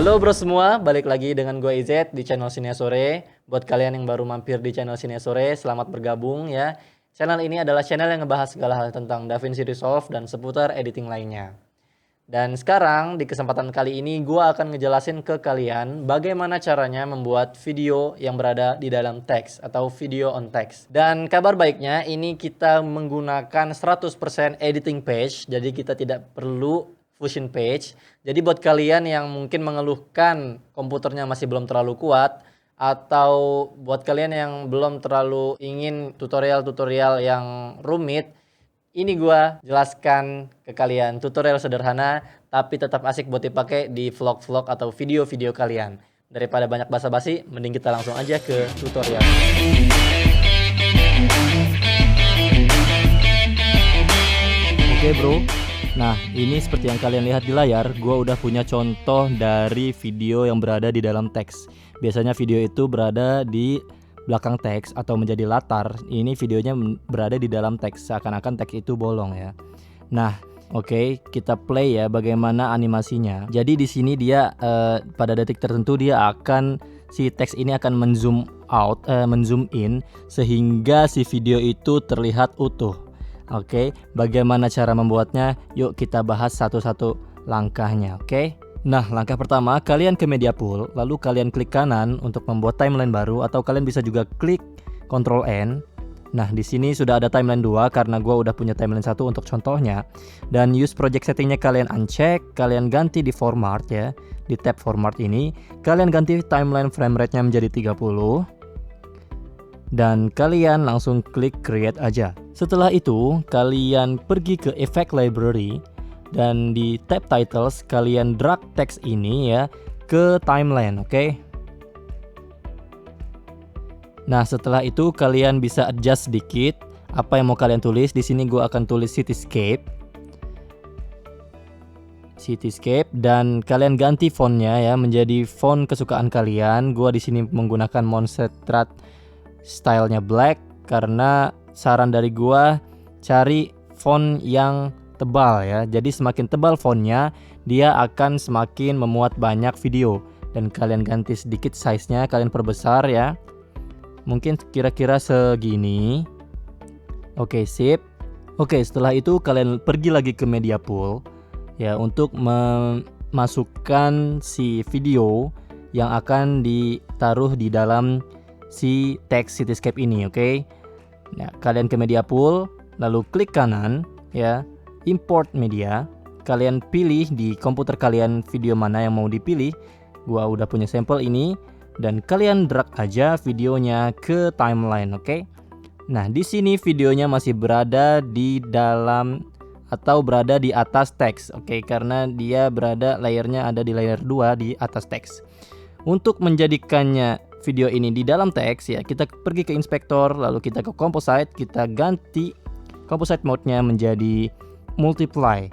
Halo bro semua, balik lagi dengan gue Izet di channel Sine Sore. Buat kalian yang baru mampir di channel Sine Sore, selamat bergabung ya. Channel ini adalah channel yang ngebahas segala hal tentang DaVinci Resolve dan seputar editing lainnya. Dan sekarang di kesempatan kali ini gue akan ngejelasin ke kalian bagaimana caranya membuat video yang berada di dalam teks atau video on text. Dan kabar baiknya ini kita menggunakan 100% editing page, jadi kita tidak perlu Fusion page. Jadi buat kalian yang mungkin mengeluhkan komputernya masih belum terlalu kuat, atau buat kalian yang belum terlalu ingin tutorial-tutorial yang rumit, ini gua jelaskan ke kalian tutorial sederhana tapi tetap asik buat dipakai di vlog-vlog atau video-video kalian. Daripada banyak basa-basi, mending kita langsung aja ke tutorial. Oke bro, nah ini seperti yang kalian lihat di layar, gua udah punya contoh dari video yang berada di dalam teks. Biasanya video itu berada di belakang teks atau menjadi latar. Ini videonya berada di dalam teks, seakan-akan teks itu bolong ya. Nah, oke, kita play ya bagaimana animasinya. Jadi di sini dia pada detik tertentu dia akan si teks ini akan menzoom out, menzoom in sehingga si video itu terlihat utuh. Oke, bagaimana cara membuatnya? Yuk kita bahas satu-satu langkahnya, oke? Nah, langkah pertama, kalian ke media pool, lalu kalian klik kanan untuk membuat timeline baru, atau kalian bisa juga klik Ctrl N. Nah, di sini sudah ada timeline 2 karena gua udah punya timeline 1 untuk contohnya. Dan use project settingnya kalian uncheck, kalian ganti di format ya. Di tab format ini, kalian ganti timeline frame rate-nya menjadi 30. Dan kalian langsung klik create aja. Setelah itu, kalian pergi ke effect library. Dan di tab titles kalian drag teks ini ya ke timeline, oke? Nah, setelah itu kalian bisa adjust sedikit apa yang mau kalian tulis. Di sini gue akan tulis cityscape. Dan kalian ganti fontnya ya menjadi font kesukaan kalian. Gue di sini menggunakan Montserrat stylenya black karena saran dari gue cari font yang tebal ya. Jadi semakin tebal fontnya, dia akan semakin memuat banyak video. Dan kalian ganti sedikit size-nya, kalian perbesar ya. Mungkin kira-kira segini. Oke, sip. Oke, setelah itu kalian pergi lagi ke media pool ya untuk memasukkan si video yang akan ditaruh di dalam si teks cityscape ini, oke? Nah, kalian ke media pool, lalu klik kanan ya. Import media, kalian pilih di komputer kalian video mana yang mau dipilih. Gua udah punya sampel ini dan kalian drag aja videonya ke timeline, oke? Nah, di sini videonya masih berada di dalam atau berada di atas teks, oke? Karena dia berada layernya ada di layer 2 di atas teks. Untuk menjadikannya video ini di dalam teks ya, kita pergi ke inspektor, lalu kita ke composite, kita ganti composite mode-nya menjadi multiply.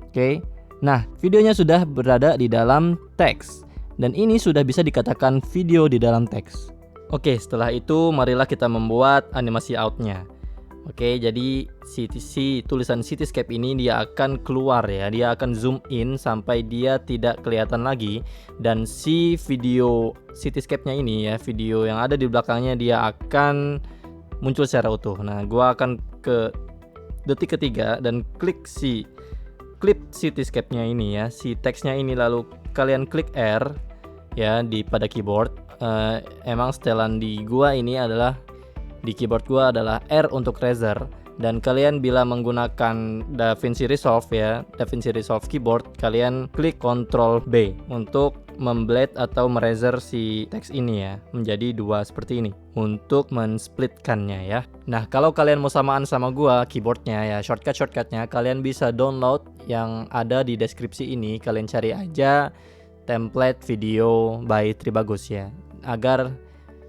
Oke. Nah, videonya sudah berada di dalam teks dan ini sudah bisa dikatakan video di dalam teks. Oke, setelah itu marilah kita membuat animasi outnya. Oke, jadi si tulisan cityscape ini dia akan keluar ya, dia akan zoom in sampai dia tidak kelihatan lagi dan si video cityscape-nya ini ya, video yang ada di belakangnya dia akan muncul secara utuh. Nah, gua akan ke detik ketiga dan klik si clip cityscape-nya ini ya, si teksnya ini, lalu kalian klik R ya pada keyboard. Emang setelan di gua ini adalah di keyboard gua adalah R untuk razor, dan kalian bila menggunakan DaVinci Resolve ya, DaVinci Resolve keyboard, kalian klik Ctrl B untuk memblade atau merazor si teks ini ya menjadi dua seperti ini untuk mensplitkannya ya. Nah, kalau kalian mau samaan sama gua keyboardnya ya, shortcutnya kalian bisa download yang ada di deskripsi ini. Kalian cari aja template video by Tribagus ya, agar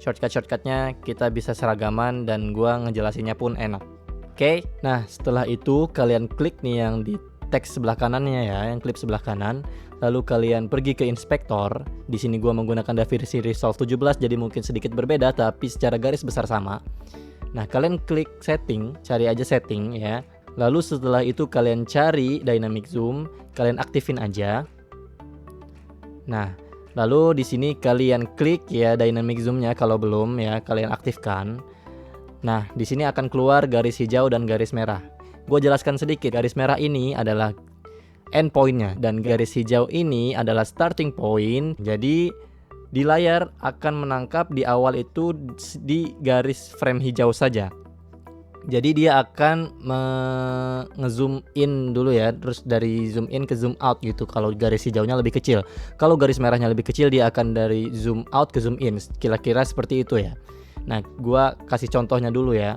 shortcutnya kita bisa seragaman dan gua ngejelasinnya pun enak. Oke, nah setelah itu kalian klik nih yang di teks sebelah kanannya ya, yang klip sebelah kanan. Lalu kalian pergi ke inspektor. Di sini gua menggunakan DaVinci Resolve 17 jadi mungkin sedikit berbeda tapi secara garis besar sama. Nah, kalian klik setting, cari aja setting ya. Lalu setelah itu kalian cari dynamic zoom, kalian aktifin aja. Nah, Lalu di sini kalian klik ya dynamic zoom-nya kalau belum ya, kalian aktifkan. Nah, di sini akan keluar garis hijau dan garis merah. Gue jelaskan sedikit, garis merah ini adalah endpoint-nya dan garis hijau ini adalah starting point. Jadi di layar akan menangkap di awal itu di garis frame hijau saja. Jadi dia akan nge-zoom in dulu ya, terus dari zoom in ke zoom out gitu kalau garis hijaunya lebih kecil. Kalau garis merahnya lebih kecil, dia akan dari zoom out ke zoom in, kira-kira seperti itu ya. Nah, gua kasih contohnya dulu ya.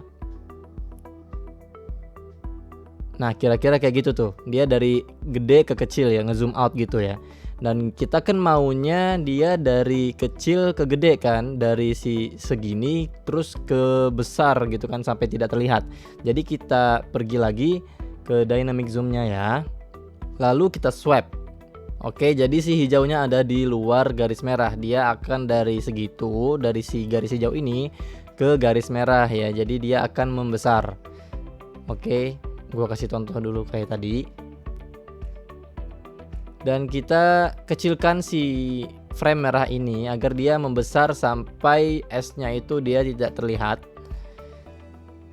Nah, kira-kira kayak gitu tuh. Dia dari gede ke kecil ya, nge-zoom out gitu ya. Dan kita kan maunya dia dari kecil ke gede kan, dari si segini terus ke besar gitu kan sampai tidak terlihat. Jadi kita pergi lagi ke dynamic zoom-nya ya. Lalu kita swipe. Oke, jadi si hijaunya ada di luar garis merah. Dia akan dari segitu, dari si garis hijau ini ke garis merah ya. Jadi dia akan membesar. Oke, gua kasih contoh dulu kayak tadi. Dan kita kecilkan si frame merah ini agar dia membesar sampai S-nya itu dia tidak terlihat.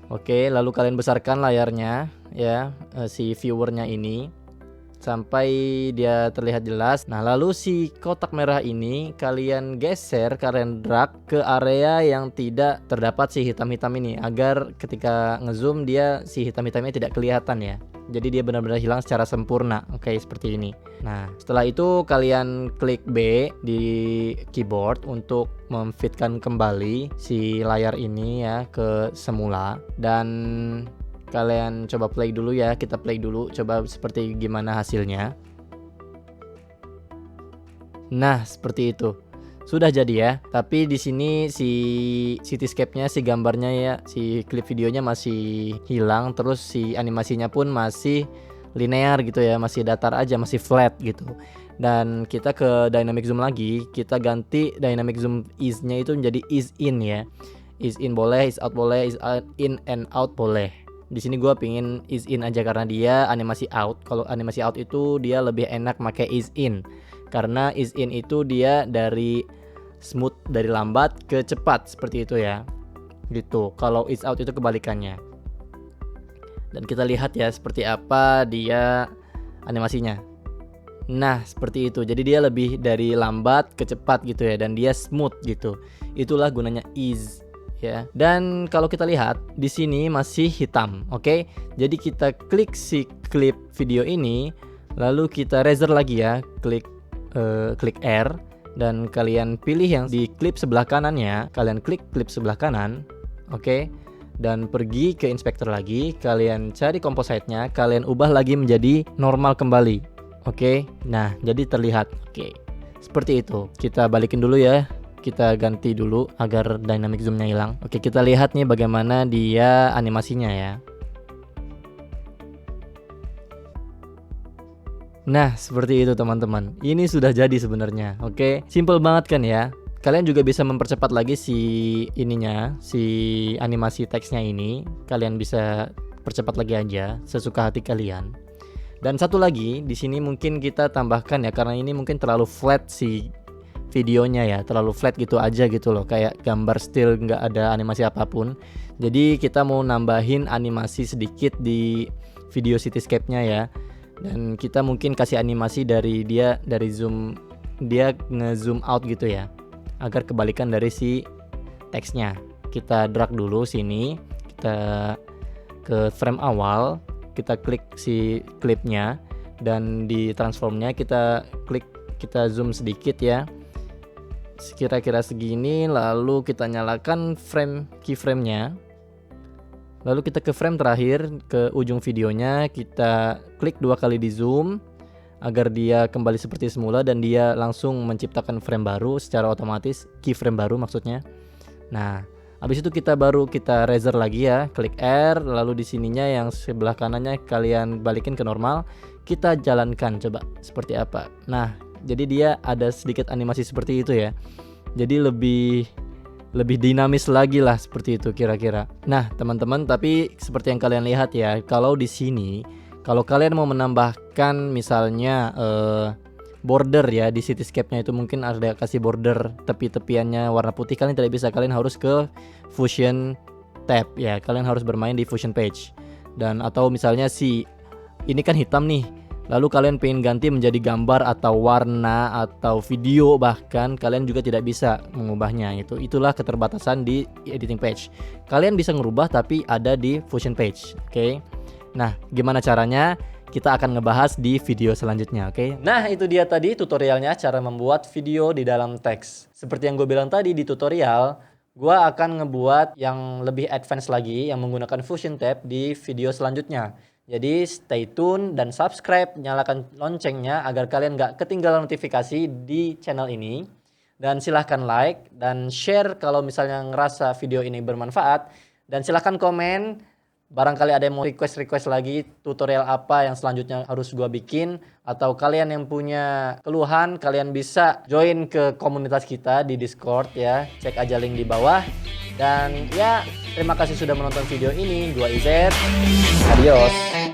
Oke, lalu kalian besarkan layarnya ya, si viewernya ini sampai dia terlihat jelas. Nah, lalu si kotak merah ini kalian geser, kalian drag ke area yang tidak terdapat si hitam-hitam ini agar ketika ngezoom dia si hitam-hitamnya tidak kelihatan ya. Jadi dia benar-benar hilang secara sempurna. Oke, seperti ini. Nah, setelah itu kalian klik B di keyboard untuk memfitkan kembali si layar ini ya ke semula. Dan kalian coba play dulu ya, kita play dulu coba seperti gimana hasilnya. Nah, seperti itu. Sudah jadi ya. Tapi di sini si cityscape-nya, si gambarnya ya, si klip videonya masih hilang, terus si animasinya pun masih linear gitu ya, masih datar aja, masih flat gitu. Dan kita ke dynamic zoom lagi, kita ganti dynamic zoom ease-nya itu menjadi ease in ya. Ease in boleh, ease out boleh, ease in and out boleh. Di sini gue pingin ease in aja karena dia animasi out. Kalau animasi out itu dia lebih enak pakai ease in. Karena ease in itu dia dari smooth, dari lambat ke cepat seperti itu ya. Gitu. Kalau ease out itu kebalikannya. Dan kita lihat ya seperti apa dia animasinya. Nah, seperti itu. Jadi dia lebih dari lambat ke cepat gitu ya, dan dia smooth gitu. Itulah gunanya ease ya. Dan kalau kita lihat di sini masih hitam, oke? Jadi kita klik si klip video ini, lalu kita razor lagi ya, klik R dan kalian pilih yang di klip sebelah kanannya, kalian klik klip sebelah kanan, oke? Dan pergi ke inspektor lagi, kalian cari composite-nya, kalian ubah lagi menjadi normal kembali, oke? Nah, jadi terlihat, oke? Seperti itu. Kita balikin dulu ya. Kita ganti dulu agar dynamic zoom-nya hilang. Oke, kita lihat nih bagaimana dia animasinya ya. Nah, seperti itu teman-teman. Ini sudah jadi sebenarnya. Oke, simple banget kan ya. Kalian juga bisa mempercepat lagi si ininya, si animasi teksnya ini. Kalian bisa percepat lagi aja sesuka hati kalian. Dan satu lagi di sini mungkin kita tambahkan ya, karena ini mungkin terlalu flat si videonya ya, terlalu flat gitu aja gitu loh, kayak gambar still nggak ada animasi apapun. Jadi kita mau nambahin animasi sedikit di video cityscape-nya ya. Dan kita mungkin kasih animasi dari dia, dari zoom, dia nge-zoom out gitu ya, agar kebalikan dari si teksnya. Kita drag dulu sini, kita ke frame awal, kita klik si klipnya, dan di transformnya kita klik, kita zoom sedikit ya, kira-kira segini. Lalu kita nyalakan frame keyframe-nya, lalu kita ke frame terakhir, ke ujung videonya, kita klik 2 kali di zoom agar dia kembali seperti semula dan dia langsung menciptakan frame baru secara otomatis, keyframe baru maksudnya. Nah, habis itu kita razor lagi ya, klik R, lalu di sininya yang sebelah kanannya kalian balikin ke normal, kita jalankan coba seperti apa. Nah, jadi dia ada sedikit animasi seperti itu ya. Jadi lebih dinamis lagi lah seperti itu kira-kira. Nah, teman-teman, tapi seperti yang kalian lihat ya, kalau di sini kalau kalian mau menambahkan misalnya border ya di Cityscape-nya itu, mungkin ada kasih border tepi-tepiannya warna putih, kalian tidak bisa, kalian harus ke Fusion tab ya, kalian harus bermain di Fusion page. Dan atau misalnya ini kan hitam nih, lalu kalian pengen ganti menjadi gambar atau warna atau video, bahkan kalian juga tidak bisa mengubahnya. Itulah keterbatasan di editing page. Kalian bisa ngerubah tapi ada di Fusion page. Oke. Nah, gimana caranya? Kita akan ngebahas di video selanjutnya, oke? Nah, itu dia tadi tutorialnya cara membuat video di dalam teks. Seperti yang gue bilang tadi di tutorial, gue akan ngebuat yang lebih advance lagi yang menggunakan Fusion tab di video selanjutnya. Jadi stay tune dan subscribe, nyalakan loncengnya agar kalian gak ketinggalan notifikasi di channel ini. Dan silahkan like dan share kalau misalnya ngerasa video ini bermanfaat. Dan silahkan komen. Barangkali ada yang mau request lagi tutorial apa yang selanjutnya harus gua bikin, atau kalian yang punya keluhan, kalian bisa join ke komunitas kita di Discord ya. Cek aja link di bawah. Dan ya, terima kasih sudah menonton video ini. Gua Izet. Adios.